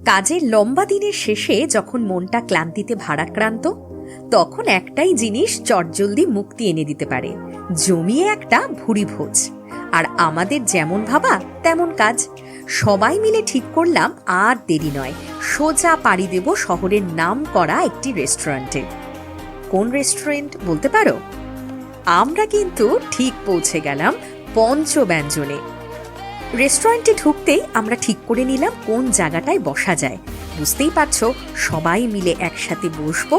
কাজের লম্বা দিনের শেষে যখন মনটা ক্লান্তিতে ভারাক্রান্ত, তখন একটাই জিনিস চটজলদি মুক্তি এনে দিতে পারে, জমিয়ে একটা ভুরি ভোজ। আর আমাদের যেমন ভাবা তেমন কাজ। সবাই মিলে ঠিক করলাম আর দেরি নয়, সোজা পাড়ি দেব শহরের নাম করা একটি রেস্টুরেন্টে। কোন রেস্টুরেন্ট বলতে পারো? আমরা কিন্তু ঠিক পৌঁছে গেলাম পঞ্চব্যঞ্জনে। রেস্টুরেন্টে ঢুকতেই আমরা ঠিক করে নিলাম কোন জায়গাটায় বসা যায়। বুঝতেই পারছো, সবাই মিলে একসাথে বসবো,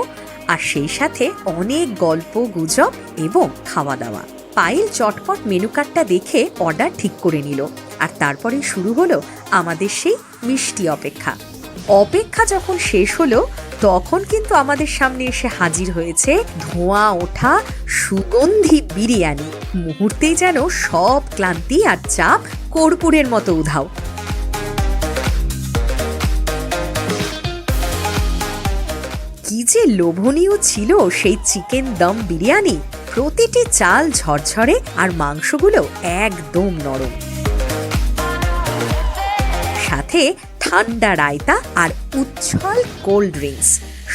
আর সেই সাথে অনেক গল্প গুজব এবং খাওয়া দাওয়া। পায়েল চটপট মেনু কার্ডটা দেখে অর্ডার ঠিক করে নিল, আর তারপরে শুরু হলো আমাদের সেই মিষ্টি অপেক্ষা। অপেক্ষা যখন শেষ হলো, তখন কিন্তু আমাদের সামনে এসে হাজির হয়েছে ধোঁয়া ওঠা সুগন্ধি বিরিয়ানি। মুহূর্তেই যেন সব ক্লান্তি আর চাপ কর্পূরের মতো উধাও। কি যে লোভনীয় ছিল সেই চিকেন দম বিরিয়ানি! প্রতিটি চাল ঝরঝরে আর মাংসগুলো একদম নরম, সাথে ঠান্ডা রায়তা আর উচ্ছল কোল্ড ড্রিঙ্কস,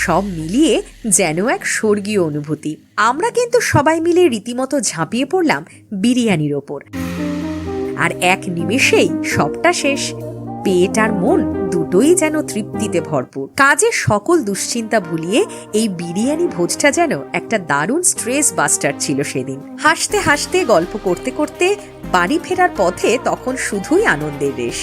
সব মিলিয়ে যেন এক স্বর্গীয় অনুভূতি। আমরা কিন্তু সবাই মিলে রীতিমতো ঝাঁপিয়ে পড়লাম বিরিয়ানির ওপর, আর এক নিমেষেই সবটা শেষ। পেট আর মন দুটোই যেন তৃপ্তিতে ভরপুর। কাজের সকল দুশ্চিন্তা ভুলিয়ে এই বিরিয়ানি ভোজটা যেন একটা দারুণ স্ট্রেস বাস্টার ছিল সেদিন। হাসতে হাসতে গল্প করতে করতে বাড়ি ফেরার পথে তখন শুধুই আনন্দের রেশ।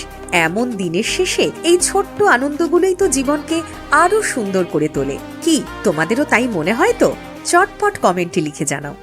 এমন দিনের শেষে এই ছোট্ট আনন্দগুলোই তো জীবনকে আরো সুন্দর করে তোলে। কি তোমাদেরও তাই মনে হয় তো? চটপট কমেন্টে লিখে জানাও।